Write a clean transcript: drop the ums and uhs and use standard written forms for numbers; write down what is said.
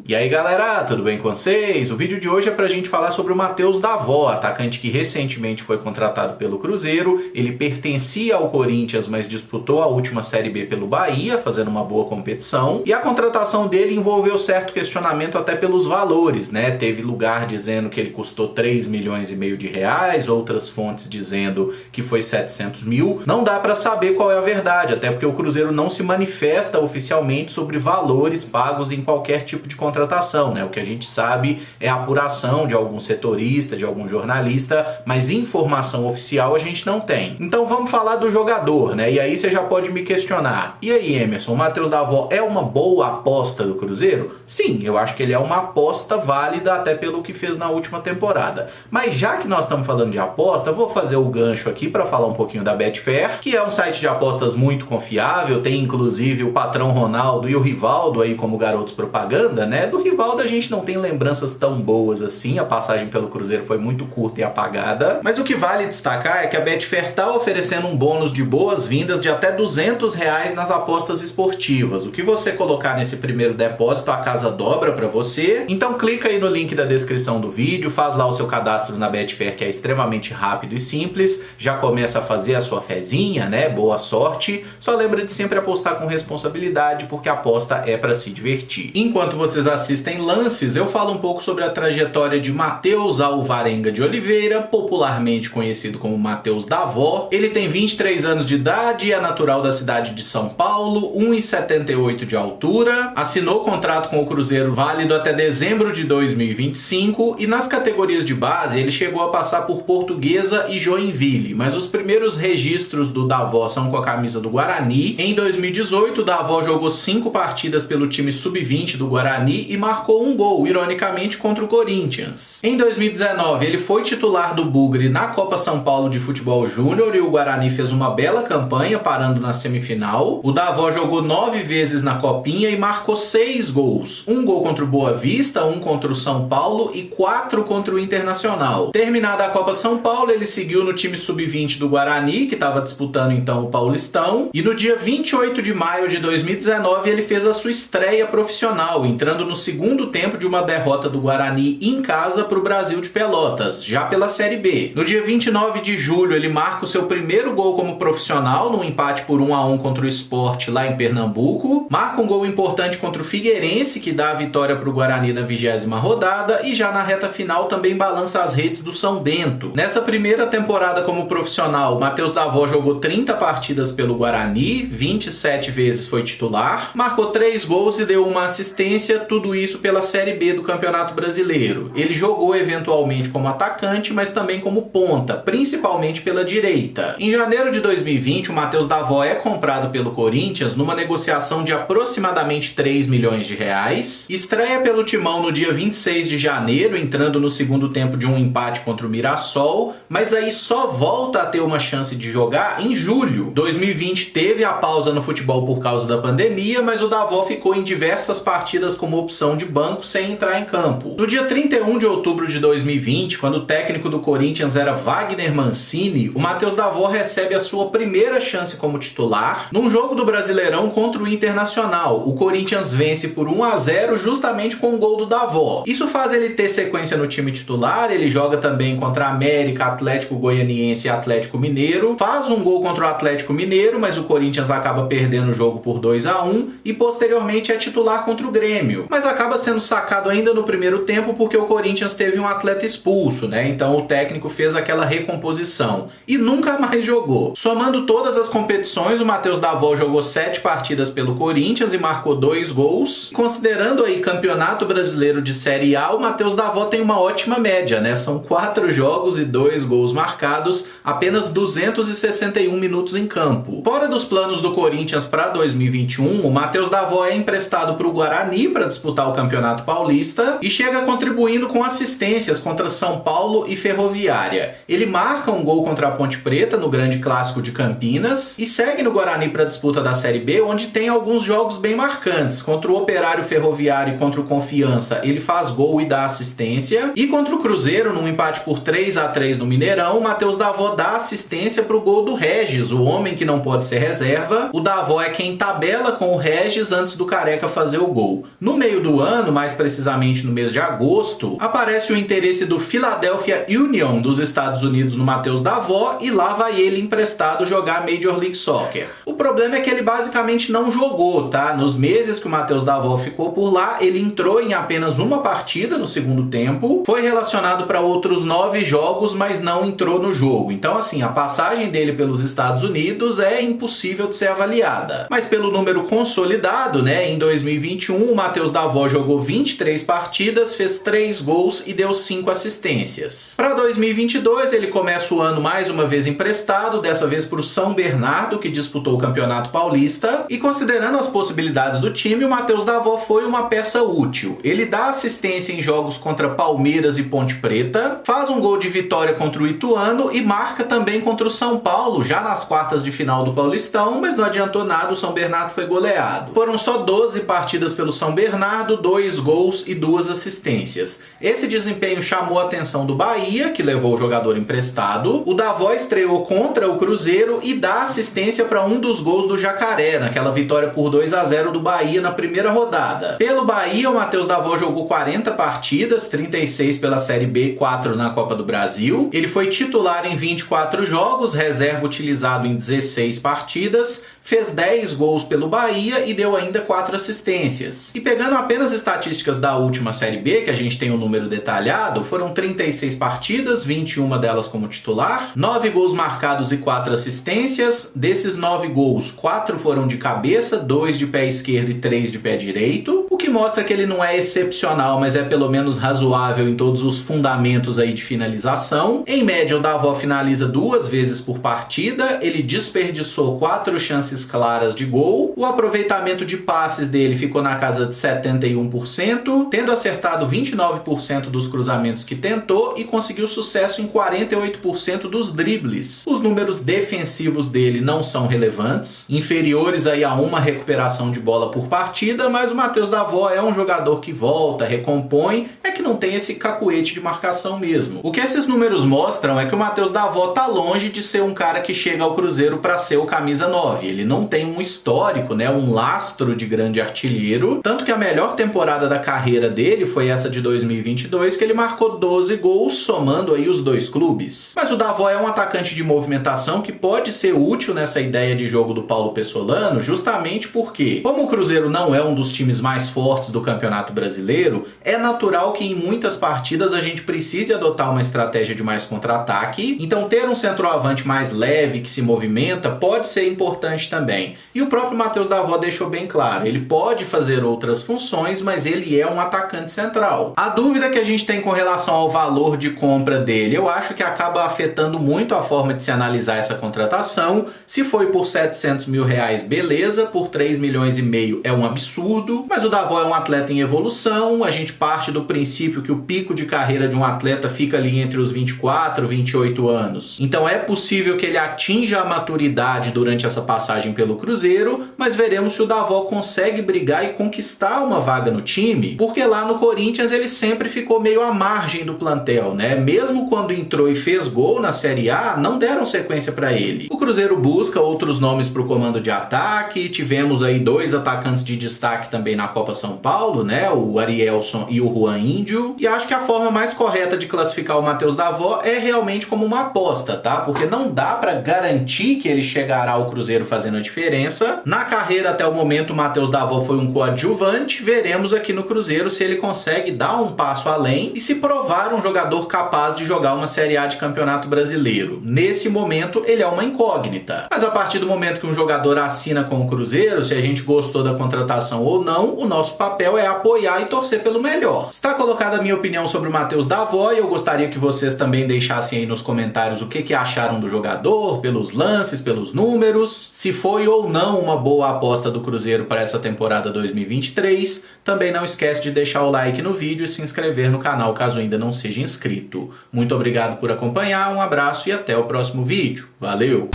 E aí galera, tudo bem com vocês? O vídeo de hoje é pra gente falar sobre o Matheus Davó, atacante que recentemente foi contratado pelo Cruzeiro. Ele pertencia ao Corinthians, mas disputou a última Série B pelo Bahia, fazendo uma boa competição. E a contratação dele envolveu certo questionamento até pelos valores, né? Teve lugar dizendo que ele custou 3,5 milhões de reais, outras fontes dizendo que foi 700 mil. Não dá pra saber qual é a verdade, até porque o Cruzeiro não se manifesta oficialmente sobre valores pagos em qualquer tipo de contratação, né? O que a gente sabe é a apuração de algum setorista, de algum jornalista, mas informação oficial a gente não tem. Então vamos falar do jogador, né? E aí você já pode me questionar. E aí, Emerson, o Matheus Davó é uma boa aposta do Cruzeiro? Sim, eu acho que ele é uma aposta válida até pelo que fez na última temporada. Mas já que nós estamos falando de aposta, eu vou fazer o gancho aqui para falar um pouquinho da Betfair, que é um site de apostas muito confiável, tem inclusive o patrão Ronaldo e o Rivaldo aí como garotos propaganda, né? Do Rivaldo a gente não tem lembranças tão boas assim, a passagem pelo Cruzeiro foi muito curta e apagada, mas o que vale destacar é que a Betfair tá oferecendo um bônus de boas-vindas de até R$200 nas apostas esportivas. O que você colocar nesse primeiro depósito, a casa dobra para você. Então clica aí no link da descrição do vídeo, faz lá o seu cadastro na Betfair, que é extremamente rápido e simples, já começa a fazer a sua fezinha, né? Boa sorte. Só lembra de sempre apostar com responsabilidade, porque a aposta é para se divertir. Enquanto vocês assistem lances, eu falo um pouco sobre a trajetória de Matheus Alvarenga de Oliveira, popularmente conhecido como Matheus Davó. Ele tem 23 anos de idade, é natural da cidade de São Paulo, 1,78 de altura, assinou contrato com o Cruzeiro válido até dezembro de 2025 e nas categorias de base ele chegou a passar por Portuguesa e Joinville, mas os primeiros registros do Davó são com a camisa do Guarani. Em 2018, o Davó jogou 5 partidas pelo time sub-20 do Guarani e marcou um gol, ironicamente, contra o Corinthians. Em 2019, ele foi titular do Bugre na Copa São Paulo de Futebol Júnior e o Guarani fez uma bela campanha, parando na semifinal. O Davó jogou 9 vezes na Copinha e marcou 6 gols. Um gol contra o Boa Vista, um contra o São Paulo e 4 contra o Internacional. Terminada a Copa São Paulo, ele seguiu no time sub-20 do Guarani, que estava disputando então o Paulistão, e no dia 28 de maio de 2019 ele fez a sua estreia profissional, entrando no segundo tempo de uma derrota do Guarani em casa para o Brasil de Pelotas, já pela Série B. No dia 29 de julho ele marca o seu primeiro gol como profissional, num empate por 1-1 contra o Sport lá em Pernambuco, marca um gol importante contra o Figueirense, que dá a vitória para o Guarani na 20ª rodada, e já na reta final também balança as redes do São Bento. Nessa primeira temporada como profissional, Matheus Davó jogou 30 partidas pelo Guarani, 27 vezes foi titular, marcou 3 gols e deu uma assistência, tudo isso pela Série B do Campeonato Brasileiro. Ele jogou eventualmente como atacante, mas também como ponta, principalmente pela direita. Em janeiro de 2020, o Matheus Davó é comprado pelo Corinthians numa negociação de aproximadamente 3 milhões de reais, estreia pelo Timão no dia 26 de janeiro, entrando no segundo tempo de um empate contra o Mirassol, mas aí só volta a ter uma chance de jogar em julho. 2020 teve a pausa no futebol por causa da pandemia, mas o Davó ficou em diversas partidas como opção de banco sem entrar em campo. No dia 31 de outubro de 2020, quando o técnico do Corinthians era Wagner Mancini, o Matheus Davó recebe a sua primeira chance como titular num jogo do Brasileirão contra o Internacional. O Corinthians vence por 1-0 justamente com o gol do Davó. Isso faz ele ter sequência no time titular, ele joga também contra América, Atlético Goianiense e Atlético Mineiro, faz um gol contra o Atlético Mineiro, mas o Corinthians acaba perdendo o jogo por 2-1 e posteriormente é titular contra o Grêmio, mas acaba sendo sacado ainda no primeiro tempo porque o Corinthians teve um atleta expulso, né? Então o técnico fez aquela recomposição e nunca mais jogou. Somando todas as competições, o Matheus Davó jogou 7 partidas pelo Corinthians e marcou 2 gols. Considerando aí Campeonato Brasileiro de Série A, o Matheus Davó tem uma ótima média, né? São 4 jogos e 2 gols marcados, apenas 261 minutos em campo. Fora dos planos do Corinthians para 2021, o Matheus Davó é emprestado para o Guarani para disputar o Campeonato Paulista e chega contribuindo com assistências contra São Paulo e Ferroviária. Ele marca um gol contra a Ponte Preta no Grande Clássico de Campinas e segue no Guarani para a disputa da Série B, onde tem alguns jogos bem marcantes. Contra o Operário Ferroviário e contra o Confiança, ele faz gol e dá assistência. E contra o Cruzeiro, num empate por 3-3 no Mineirão, o Matheus Davó dá assistência para o gol do Regis, o homem que não pode ser reserva. O Davó é quem tabela com o Regis antes do Careca fazer o gol. No meio meio do ano, mais precisamente no mês de agosto, aparece o interesse do Philadelphia Union dos Estados Unidos no Matheus Davó e lá vai ele emprestado jogar Major League Soccer. O problema é que ele basicamente não jogou, tá? Nos meses que o Matheus Davó ficou por lá, ele entrou em apenas uma partida no segundo tempo, foi relacionado para outros 9 jogos, mas não entrou no jogo. Então, assim, a passagem dele pelos Estados Unidos é impossível de ser avaliada. Mas pelo número consolidado, né, em 2021, o Matheus Davó jogou 23 partidas, fez 3 gols e deu 5 assistências. Para 2022, ele começa o ano mais uma vez emprestado, dessa vez para o São Bernardo, que disputou o Campeonato Paulista, e considerando as possibilidades do time, o Matheus Davó foi uma peça útil. Ele dá assistência em jogos contra Palmeiras e Ponte Preta, faz um gol de vitória contra o Ituano e marca também contra o São Paulo, já nas quartas de final do Paulistão, mas não adiantou nada, o São Bernardo foi goleado. Foram só 12 partidas pelo São Bernardo, 2 gols e 2 assistências. Esse desempenho chamou a atenção do Bahia, que levou o jogador emprestado. O Davó estreou contra o Cruzeiro e dá assistência para um dos gols do Jacaré, naquela vitória por 2-0 do Bahia na primeira rodada. Pelo Bahia, o Matheus Davó jogou 40 partidas, 36 pela Série B e 4 na Copa do Brasil. Ele foi titular em 24 jogos, reserva utilizado em 16 partidas, fez 10 gols pelo Bahia e deu ainda 4 assistências. E pegando apenas estatísticas da última Série B, que a gente tem um número detalhado, foram 36 partidas, 21 delas como titular, 9 gols marcados e 4 assistências. Desses 9 gols, 4 foram de cabeça, 2 de pé esquerdo e 3 de pé direito, o que mostra que ele não é excepcional, mas é pelo menos razoável em todos os fundamentos aí de finalização. Em média, o Davó finaliza 2 vezes por partida, ele desperdiçou 4 chances claras de gol, o aproveitamento de passes dele ficou na casa de 71%, tendo acertado 29% dos cruzamentos que tentou e conseguiu sucesso em 48% dos dribles. Os números defensivos dele não são relevantes, inferiores aí a uma recuperação de bola por partida, mas o Matheus Davó é um jogador que volta, recompõe, é que não tem esse cacuete de marcação mesmo. O que esses números mostram é que o Matheus Davó tá longe de ser um cara que chega ao Cruzeiro para ser o camisa 9. Ele não tem um histórico, né, um lastro de grande artilheiro, tanto que a melhor temporada da carreira dele foi essa de 2022, que ele marcou 12 gols, somando aí os 2 clubes. Mas o Davó é um atacante de movimentação que pode ser útil nessa ideia de jogo do Paulo Pessolano, justamente porque, como o Cruzeiro não é um dos times mais fortes do Campeonato Brasileiro, é natural que em muitas partidas a gente precise adotar uma estratégia de mais contra-ataque, então ter um centroavante mais leve, que se movimenta, pode ser importante também. E o próprio Matheus Davó deixou bem claro, ele pode fazer outras funções, mas ele é um atacante central. A dúvida que a gente tem com relação ao valor de compra dele, eu acho que acaba afetando muito a forma de se analisar essa contratação. Se foi por 700 mil reais, beleza, por 3 milhões e meio é um absurdo, mas o Davó é um atleta em evolução, a gente parte do princípio que o pico de carreira de um atleta fica ali entre os 24 e 28 anos. Então é possível que ele atinja a maturidade durante essa passagem pelo Cruzeiro, mas veremos se o Davó consegue brigar e conquistar uma vaga no time, porque lá no Corinthians ele sempre ficou meio à margem do plantel, né? Mesmo quando entrou e fez gol na Série A, não deram sequência para ele. O Cruzeiro busca outros nomes para o comando de ataque, tivemos aí 2 atacantes de destaque também na Copa São Paulo, né? O Arielson e o Juan Índio, e acho que a forma mais correta de classificar o Matheus Davó é realmente como uma aposta, tá? Porque não dá para garantir que ele chegará ao Cruzeiro fazendo a diferença. Na carreira até o momento o Matheus Davó foi um coadjuvante, veremos aqui no Cruzeiro se ele consegue dar um passo além e se provar um jogador capaz de jogar uma Série A de Campeonato Brasileiro. Nesse momento ele é uma incógnita, mas a partir do momento que um jogador assina com o Cruzeiro, se a gente gostou da contratação ou não, o nosso papel é apoiar e torcer pelo melhor. Está colocada a minha opinião sobre o Matheus Davó e eu gostaria que vocês também deixassem aí nos comentários o que acharam do jogador, pelos lances, pelos números, se foi ou não uma boa aposta do Cruzeiro para essa temporada 2023. Também não esquece de deixar o like no vídeo e se inscrever no canal caso ainda não seja inscrito. Muito obrigado por acompanhar, um abraço e até o próximo vídeo. Valeu!